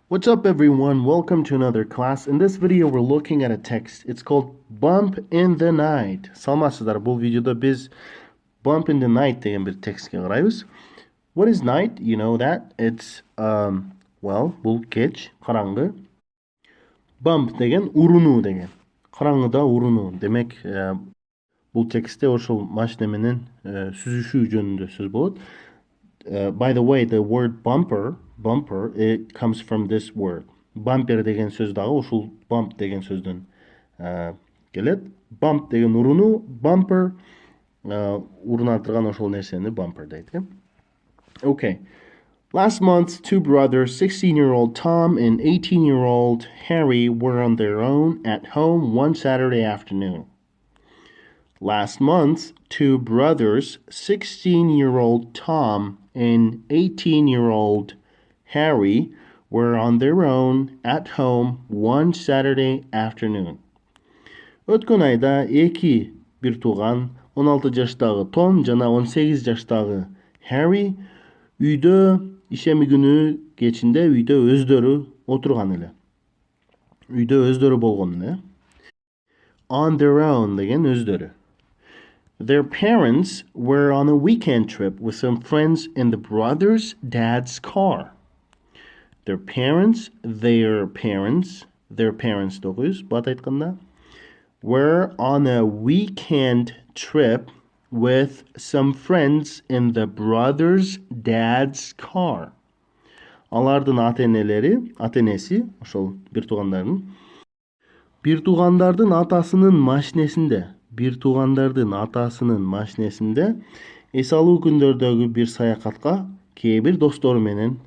What's up everyone? Welcome to another class. In this video we're looking at a text. It's called Bump in the Night. Саламатсыздар, бұл видеода біз Bump in the Night деген бір текстке қараймыз. What is night? You know that. It's бұл кеш, қараңғы. Bump деген уруну деген. Қараңғыда уруну. Демек, бұл текстте ошол машина менен сүзүшүү жөнүндө сөз болот. By the way, the word bumper, it comes from this word. Bumper деген сөз дагы ушул bump деген сөздөн келет. Bump деген уруну, bumper уруна турган ошол нерсени bumper дейт. Okay. Last month, two brothers, 16-year-old Tom and 18-year-old Harry, were on their own at home one Saturday afternoon. Last month, two brothers, 16-year-old Tom and 18-year-old Harry, were on their own at home one Saturday afternoon. Өткөн айда эки бир тууган 16 жаштагы Том жана 18 жаштагы Harry үйдө ишеми күнү кечинде үйдө өздөрү отурган эле. Үйдө өздөрү болгон эле. On their own деген өздөрү. Their parents were on a weekend trip with some friends in the brothers' dad's car. Their parents dokuz, bat aytkanda, were on a weekend trip with some friends in the brothers' dad's car. Алардын ата-энеси, ошол бир туугандардын атасынын машинесинде эс алуу күндөрдөгү бир саякатка кээ бир достору менен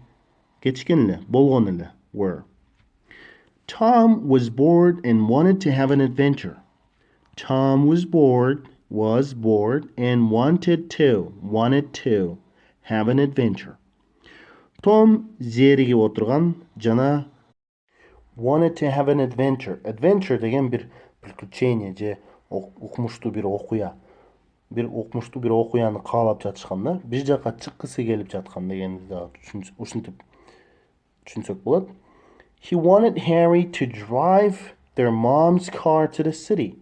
кетишкен эле, болгон эле. Were. Tom was bored and wanted to have an adventure. Tom was bored and wanted to have an adventure. Tom зеригип отурган жана wanted to have an adventure. Adventure деген бир приключение же укмуштуу бир окуя. Бир укмуштуу бир окуяны каалап жатышкан да, бир жака чыккысы келип жаткан дегенди да ушинтип түшүнсөк болот. He wanted Harry to drive their mom's car to the city.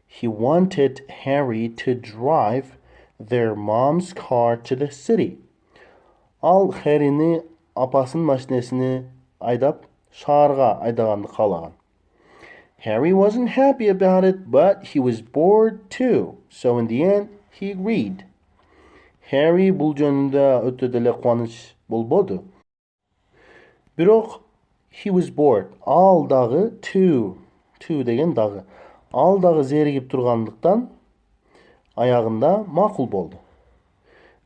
He wanted Harry to drive their mom's car to the city. Ал Хэрини апасынын машинесини айдап шаарга айдаганды каалаган. Harry wasn't happy about it, but he was bored too. So in the end, he agreed. Harry бул жөнүндө өтө деле кубаныч болбоду. Бирок he was bored. Ал дагы too деген дагы. Ал дагы зеригип тургандыктан аягында макул болду.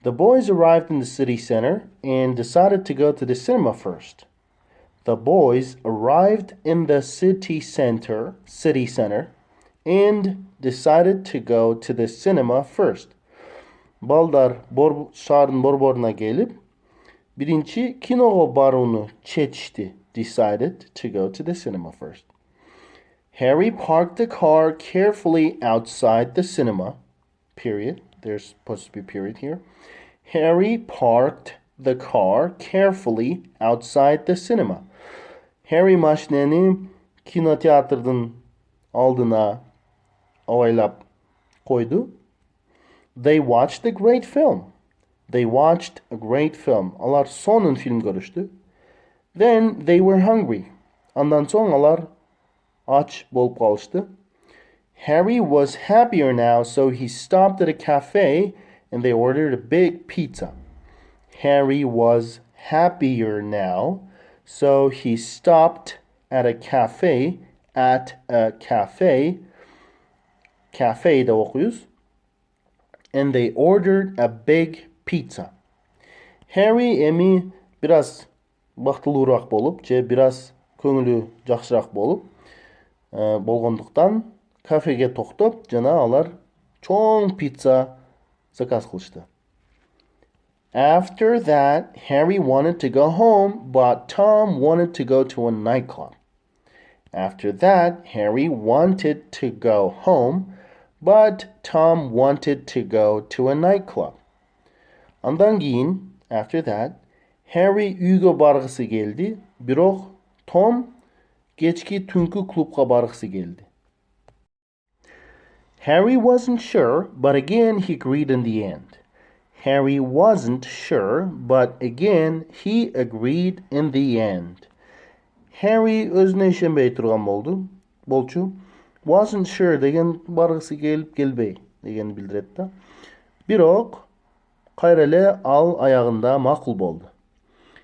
The boys arrived in the city center and decided to go to the cinema first. The boys arrived in the city center and decided to go to the cinema first. Балдар шаардын борборуна келип, биринчи киного барууну чечишти. Decided to go to the cinema first. Harry parked the car carefully outside the cinema. Period. There's supposed to be a period here. Harry parked the car carefully outside the cinema. Harry машинени кинотеатрдын алдына овайлап койду. They watched a great film. Алар сонун фильм көрүштү. Then they were hungry. Андан соң алар ач болуп калышты. Harry was happier now, so he stopped at a cafe and they ordered a big pizza. Harry was happier now, so he stopped at a cafe, cafe да окуйбуз, and they ordered a big pizza. Harry эми бираз бактылуураак болуп, же бираз көңүлү жакшыраак болуп болгондуктан кафеге токтоп, жана алар чоң пицца заказ кылышты. After that, Harry wanted to go home, but Tom wanted to go to a nightclub. After that, Harry wanted to go home, but Tom wanted to go to a nightclub. Andan кийин, after that, Harry үйгө баргысы келди, бирок Tom kechki түнкү клубка баргысы келди. Harry wasn't sure, but again he agreed in the end. Harry wasn't sure, but again he agreed in the end. Harry özüne işenbey turgan bolчу. Wasn't sure деген баргысы келип келбей дегенди билдирет да. Бирок кайра эле ал аягында макул болду.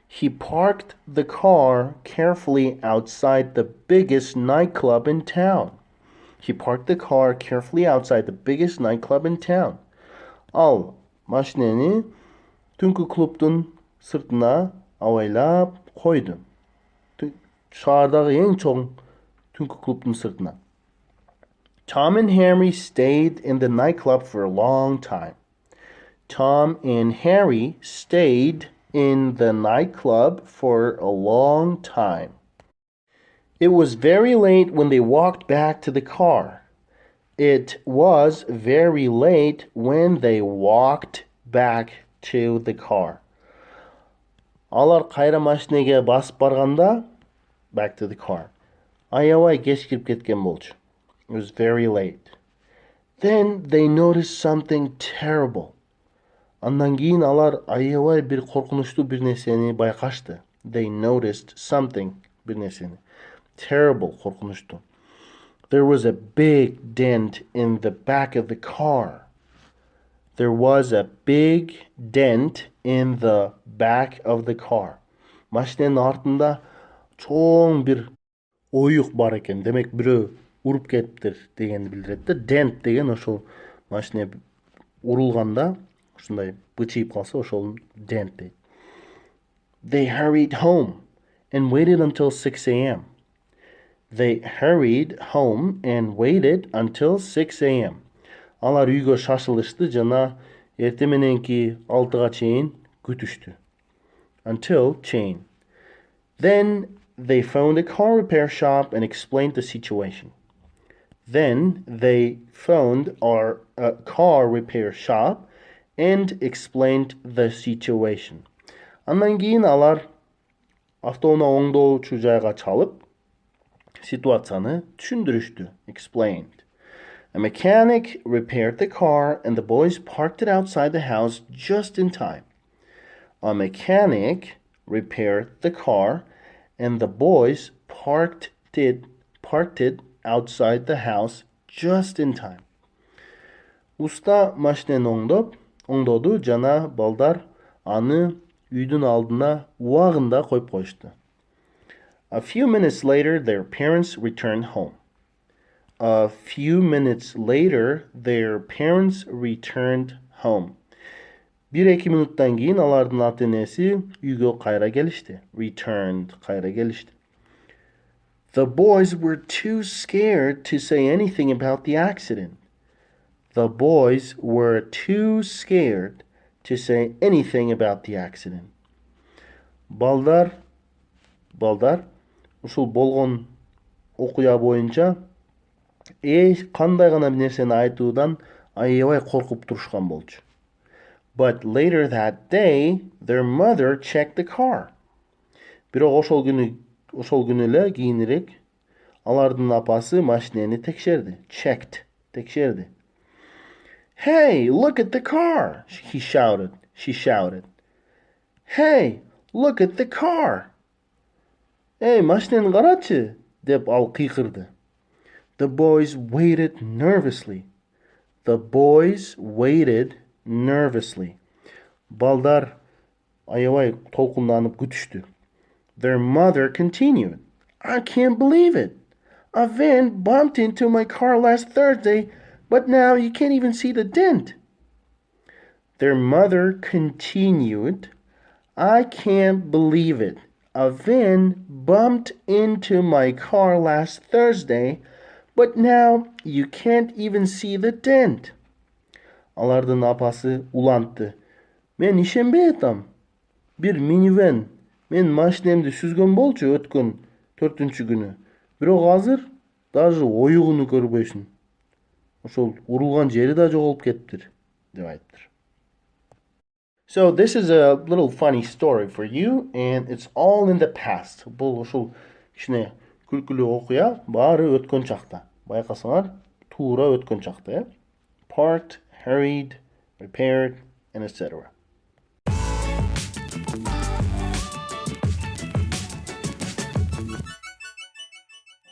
He parked the car carefully outside the biggest nightclub in town. He parked the car carefully outside the biggest nightclub in town. Ал машинени түнкү клубдун сыртына абайлап койду. Шаардагы эң чоң түнкү клубдун сыртына. Tom and Harry stayed in the nightclub for a long time. Tom and Harry stayed in the nightclub for a long time. It was very late when they walked back to the car. It was very late when they walked back to the car. Алар кайра машинеге басып барганда, back to the car. Аябай кеч кирип кеткен болчу. It was very late. Then they noticed something terrible. Андан кийин алар аябай бир коркунучтуу бир нерсени байкашты. They noticed something, бир нерсени. Terrible, коркунучтуу. There was a big dent in the back of the car. There was a big dent in the back of the car. Машиненин артында чоң бир оюк бар экен. Демек бирөө уруп кетиптир дегенди билдирет да. Dent деген ошол машине урулганда ушундай бычыйып калса ошол dent дейт. They hurried home and waited until 6 a.m. They hurried home and waited until 6 a.m. Алар үйгө шашылышты жана эртең мененки 6га чейин күтүштү. Until chain. Then they found a car repair shop and explained the situation. Then they found a car repair shop and explained the situation. Андан кийин алар автоунаа оңдоочу жайга чалып ситуацияны түшүндүрүштү. Explained. A mechanic repaired the car and the boys parked it outside the house just in time. A mechanic repaired the car and the boys parked it outside the house just in time. Уста машинени оңдоду жана балдар аны үйдүн алдына убагында коюп коюшту. A few minutes later, their parents returned home. A few minutes later, their parents returned home. 1-2 минуттан кийин алардын ата-энеси үйгө кайра келишти. Returned, кайра келишти. The boys were too scared to say anything about the accident. The boys were too scared to say anything about the accident. Балдар ушул болгон окуя боюнча кандай гана бир нерсени айтуудан аябай коркуп турушкан болчу. But later that day, their mother checked the car. Бирок ошол күнү эле кийинирээк алардын апасы машинени текшерди. Checked, текшерди. Hey, look at the car, she shouted. Hey, look at the car. Эй, машинени карачы, деп ал кыйкырды. The boys waited nervously. Балдар аябай толкунданып күтүштү. Their mother continued. I can't believe it. A van bumped into my car last Thursday, but now you can't even see the dent. Their mother continued. I can't believe it. A van bumped into my car last Thursday, but now you can't even see the dent. Алардын апасы улантты. Мен ишенбей атам. Бир минивэн мен машинемди сүзгөн болчу өткөн 4-чү күнү. Бирок азыр даже оюгуну көрбөйсүн. Ошол урулган жери да жоголуп кетиптир, деп айттыр. So this is a little funny story for you, and it's all in the past. Бул ошол кичине күлкүлүү окуя баары өткөн чакта. Байкасаңар, туура өткөн чакта, Parked, hurried, repaired, and etc.